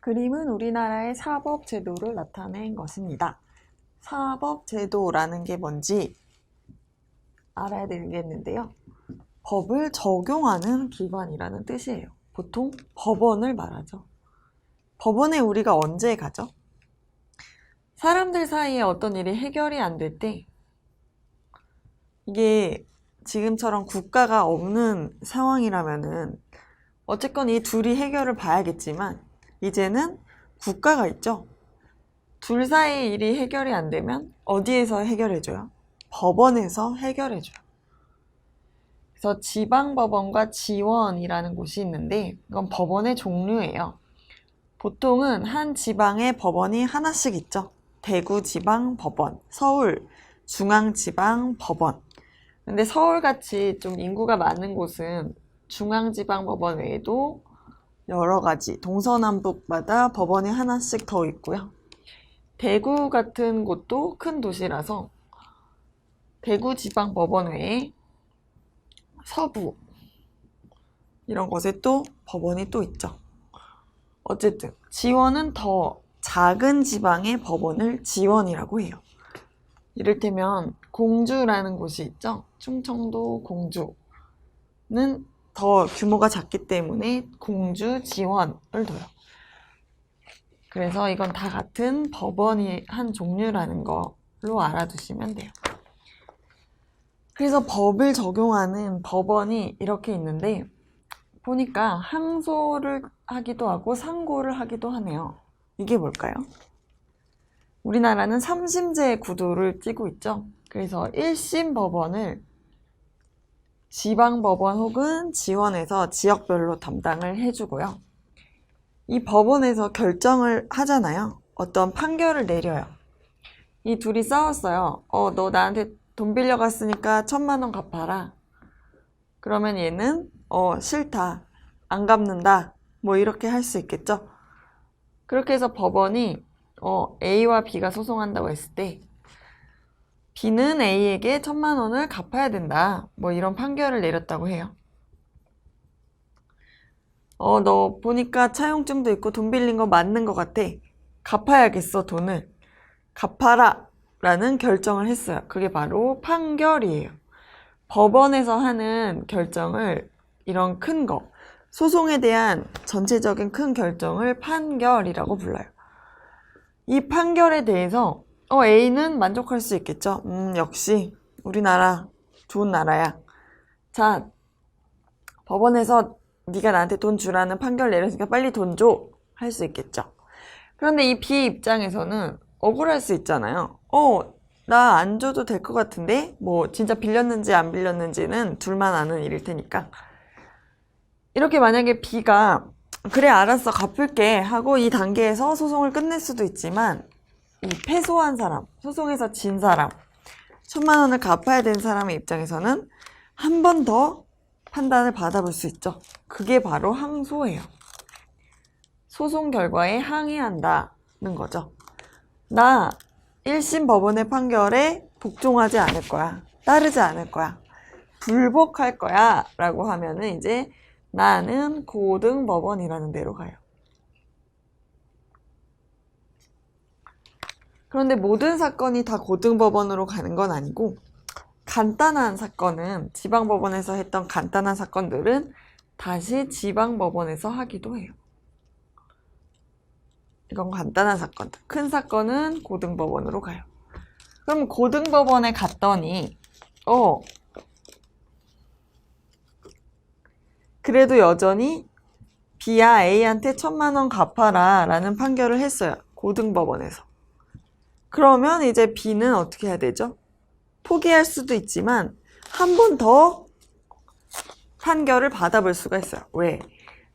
그림은 우리나라의 사법제도를 나타낸 것입니다. 사법제도라는 게 뭔지 알아야 되겠는데요. 법을 적용하는 기관이라는 뜻이에요. 보통 법원을 말하죠. 법원에 우리가 언제 가죠? 사람들 사이에 어떤 일이 해결이 안 될 때, 이게 지금처럼 국가가 없는 상황이라면은 어쨌건 이 둘이 해결을 봐야겠지만 이제는 국가가 있죠. 둘 사이의 일이 해결이 안 되면 어디에서 해결해줘요? 법원에서 해결해줘요. 그래서 지방법원과 지원이라는 곳이 있는데 이건 법원의 종류예요. 보통은 한 지방에 법원이 하나씩 있죠. 대구지방법원, 서울 중앙지방법원. 근데 서울같이 좀 인구가 많은 곳은 중앙지방법원 외에도 여러 가지 동서남북마다 법원이 하나씩 더 있고요. 대구 같은 곳도 큰 도시라서 대구지방법원 외에 서부 이런 곳에 또 법원이 또 있죠. 어쨌든 지원은 더 작은 지방의 법원을 지원이라고 해요. 이를테면 공주라는 곳이 있죠. 충청도 공주는 더 규모가 작기 때문에 공주 지원을 둬요. 그래서 이건 다 같은 법원이 한 종류라는 걸로 알아두시면 돼요. 그래서 법을 적용하는 법원이 이렇게 있는데 보니까 항소를 하기도 하고 상고를 하기도 하네요. 이게 뭘까요? 우리나라는 3심제 구도를 띠고 있죠. 그래서 1심 법원을 지방법원 혹은 지원에서 지역별로 담당을 해주고요. 이 법원에서 결정을 하잖아요. 어떤 판결을 내려요. 이 둘이 싸웠어요. 너 나한테 돈 빌려갔으니까 1,000,000원 갚아라. 그러면 얘는 싫다. 안 갚는다. 뭐 이렇게 할 수 있겠죠. 그렇게 해서 법원이 A와 B가 소송한다고 했을 때 B는 A에게 1,000,000원을 갚아야 된다. 뭐 이런 판결을 내렸다고 해요. 너 보니까 차용증도 있고 돈 빌린 거 맞는 것 같아. 갚아야겠어, 돈을. 갚아라. 라는 결정을 했어요. 그게 바로 판결이에요. 법원에서 하는 결정을 이런 큰 거, 소송에 대한 전체적인 큰 결정을 판결이라고 불러요. 이 판결에 대해서 A는 만족할 수 있겠죠. 역시 우리나라 좋은 나라야. 자, 법원에서 네가 나한테 돈 주라는 판결 내렸으니까 빨리 돈 줘. 할 수 있겠죠. 그런데 이 B 입장에서는 억울할 수 있잖아요. 나 안 줘도 될 것 같은데? 뭐 진짜 빌렸는지 안 빌렸는지는 둘만 아는 일일 테니까. 이렇게 만약에 B가 그래 알았어 갚을게 하고 이 단계에서 소송을 끝낼 수도 있지만 이 패소한 사람, 소송에서 진 사람, 1,000,000원을 갚아야 되는 사람의 입장에서는 한 번 더 판단을 받아볼 수 있죠. 그게 바로 항소예요. 소송 결과에 항의한다는 거죠. 나 1심 법원의 판결에 복종하지 않을 거야. 따르지 않을 거야. 불복할 거야. 라고 하면은 이제 나는 고등법원이라는 데로 가요. 그런데 모든 사건이 다 고등법원으로 가는 건 아니고 간단한 사건은 지방법원에서 했던 간단한 사건들은 다시 지방법원에서 하기도 해요. 이건 간단한 사건들. 큰 사건은 고등법원으로 가요. 그럼 고등법원에 갔더니 그래도 여전히 B야 A한테 1,000,000원 갚아라 라는 판결을 했어요. 고등법원에서. 그러면 이제 B는 어떻게 해야 되죠? 포기할 수도 있지만 한 번 더 판결을 받아볼 수가 있어요. 왜?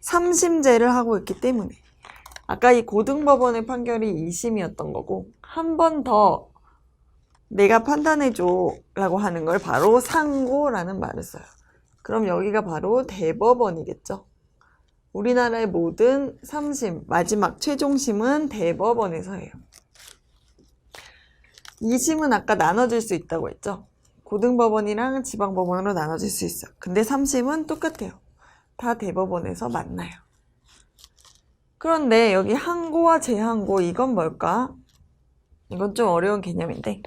3심제를 하고 있기 때문에. 아까 이 고등법원의 판결이 2심이었던 거고 한 번 더 내가 판단해줘 라고 하는 걸 바로 상고라는 말을 써요. 그럼 여기가 바로 대법원이겠죠. 우리나라의 모든 3심, 마지막 최종심은 대법원에서 해요. 2심은 아까 나눠질 수 있다고 했죠. 고등법원이랑 지방법원으로 나눠질 수 있어요. 근데 3심은 똑같아요. 다 대법원에서 만나요. 그런데 여기 항고와 재항고 이건 뭘까? 이건 좀 어려운 개념인데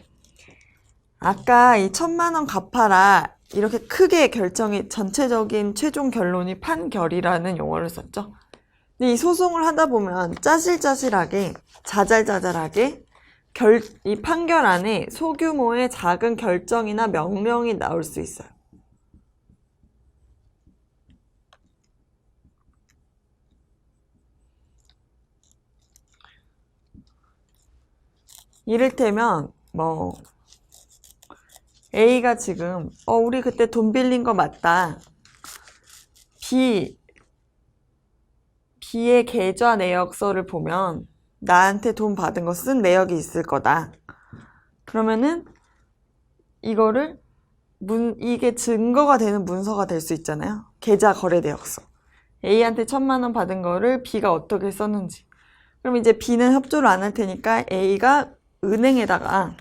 아까 이 1,000,000원 갚아라 이렇게 크게 결정이 전체적인 최종 결론이 판결이라는 용어를 썼죠. 근데 이 소송을 하다 보면 짜실짜실하게 자잘자잘하게 이 판결 안에 소규모의 작은 결정이나 명령이 나올 수 있어요. 이를테면 뭐 A가 지금 우리 그때 돈 빌린 거 맞다. B의 계좌 내역서를 보면 나한테 돈 받은 거 쓴 내역이 있을 거다. 그러면은 이거를 이게 증거가 되는 문서가 될 수 있잖아요. 계좌 거래 내역서. A한테 1,000,000원 받은 거를 B가 어떻게 썼는지. 그럼 이제 B는 협조를 안 할 테니까 A가 은행에다가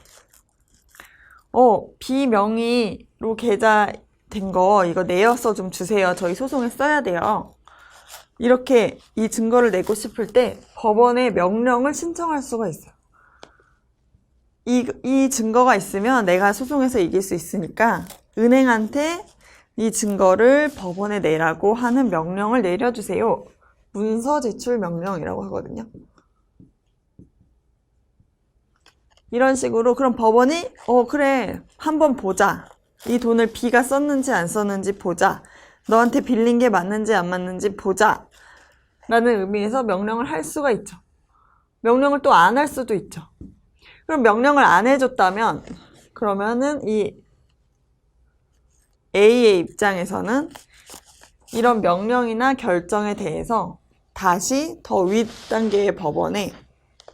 B 명의로 계좌 된 거 이거 내역서 좀 주세요. 저희 소송에 써야 돼요. 이렇게 이 증거를 내고 싶을 때 법원에 명령을 신청할 수가 있어요. 이 증거가 있으면 내가 소송에서 이길 수 있으니까 은행한테 이 증거를 법원에 내라고 하는 명령을 내려주세요. 문서 제출 명령이라고 하거든요. 이런 식으로 그럼 법원이 그래 한번 보자. 이 돈을 B가 썼는지 안 썼는지 보자. 너한테 빌린 게 맞는지 안 맞는지 보자. 라는 의미에서 명령을 할 수가 있죠. 명령을 또 안 할 수도 있죠. 그럼 명령을 안 해줬다면 그러면은 이 A의 입장에서는 이런 명령이나 결정에 대해서 다시 더 윗단계의 법원에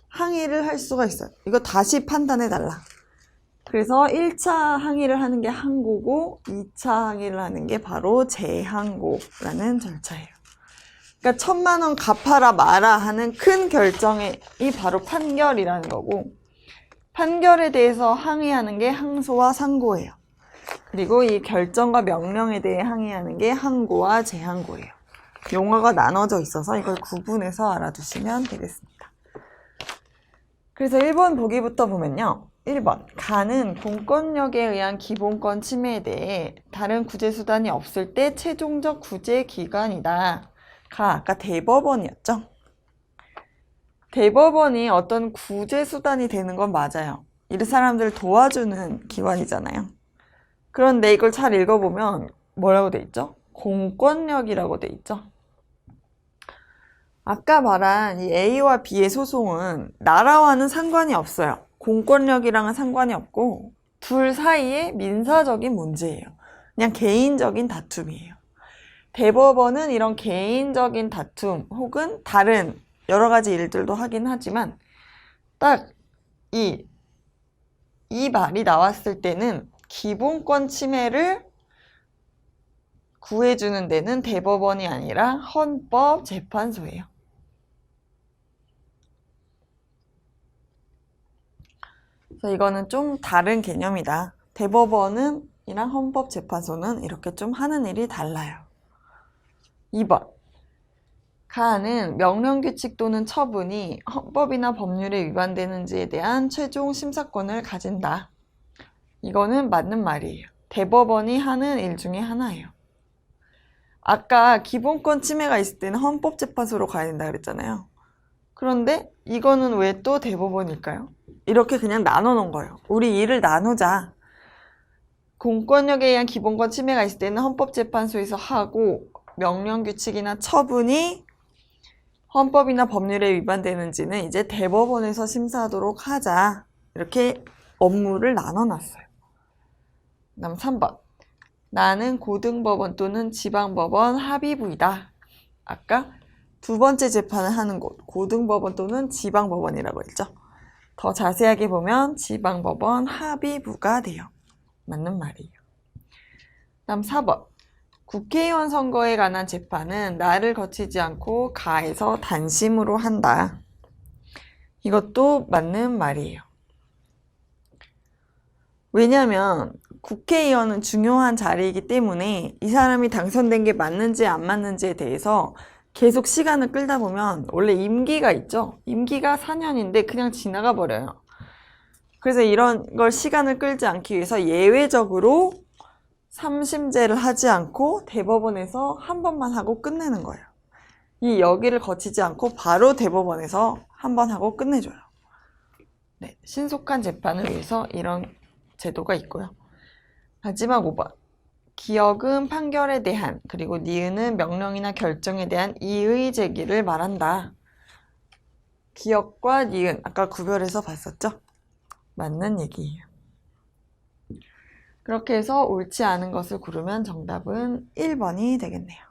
항의를 할 수가 있어요. 이거 다시 판단해달라. 그래서 1차 항의를 하는 게 항고고 2차 항의를 하는 게 바로 재항고라는 절차예요. 그러니까 1,000,000원 갚아라 마라 하는 큰 결정이 바로 판결이라는 거고 판결에 대해서 항의하는 게 항소와 상고예요. 그리고 이 결정과 명령에 대해 항의하는 게 항고와 재항고예요. 용어가 나눠져 있어서 이걸 구분해서 알아두시면 되겠습니다. 그래서 1번 보기부터 보면요. 1번, 가는 공권력에 의한 기본권 침해에 대해 다른 구제수단이 없을 때 최종적 구제기관이다. 가 아까 대법원이었죠. 대법원이 어떤 구제수단이 되는 건 맞아요. 이 사람들을 도와주는 기관이잖아요. 그런데 이걸 잘 읽어보면 뭐라고 돼 있죠? 공권력이라고 돼 있죠. 아까 말한 이 A와 B의 소송은 나라와는 상관이 없어요. 공권력이랑은 상관이 없고 둘 사이의 민사적인 문제예요. 그냥 개인적인 다툼이에요. 대법원은 이런 개인적인 다툼 혹은 다른 여러 가지 일들도 하긴 하지만 딱 이 말이 나왔을 때는 기본권 침해를 구해주는 데는 대법원이 아니라 헌법재판소예요. 그래서 이거는 좀 다른 개념이다. 대법원이랑 헌법재판소는 이렇게 좀 하는 일이 달라요. 2번. 가하는 명령규칙 또는 처분이 헌법이나 법률에 위반되는지에 대한 최종 심사권을 가진다. 이거는 맞는 말이에요. 대법원이 하는 일 중에 하나예요. 아까 기본권 침해가 있을 때는 헌법재판소로 가야 된다 그랬잖아요. 그런데 이거는 왜 또 대법원일까요? 이렇게 그냥 나눠 놓은 거예요. 우리 일을 나누자. 공권력에 의한 기본권 침해가 있을 때는 헌법재판소에서 하고 명령규칙이나 처분이 헌법이나 법률에 위반되는지는 이제 대법원에서 심사하도록 하자. 이렇게 업무를 나눠놨어요. 그다음 3번. 나는 고등법원 또는 지방법원 합의부이다. 아까 두 번째 재판을 하는 곳, 고등법원 또는 지방법원이라고 했죠. 더 자세하게 보면 지방법원 합의부가 돼요. 맞는 말이에요. 다음 4번. 국회의원 선거에 관한 재판은 나를 거치지 않고 가에서 단심으로 한다. 이것도 맞는 말이에요. 왜냐하면 국회의원은 중요한 자리이기 때문에 이 사람이 당선된 게 맞는지 안 맞는지에 대해서 계속 시간을 끌다 보면 원래 임기가 있죠. 임기가 4년인데 그냥 지나가 버려요. 그래서 이런 걸 시간을 끌지 않기 위해서 예외적으로 3심제를 하지 않고 대법원에서 한 번만 하고 끝내는 거예요. 이 여기를 거치지 않고 바로 대법원에서 한 번 하고 끝내줘요. 네, 신속한 재판을 위해서 이런 제도가 있고요. 마지막 5번. 기역은 판결에 대한, 그리고 니은은 명령이나 결정에 대한 이의 제기를 말한다. 기역과 니은, 아까 구별해서 봤었죠? 맞는 얘기예요. 그렇게 해서 옳지 않은 것을 고르면 정답은 1번이 되겠네요.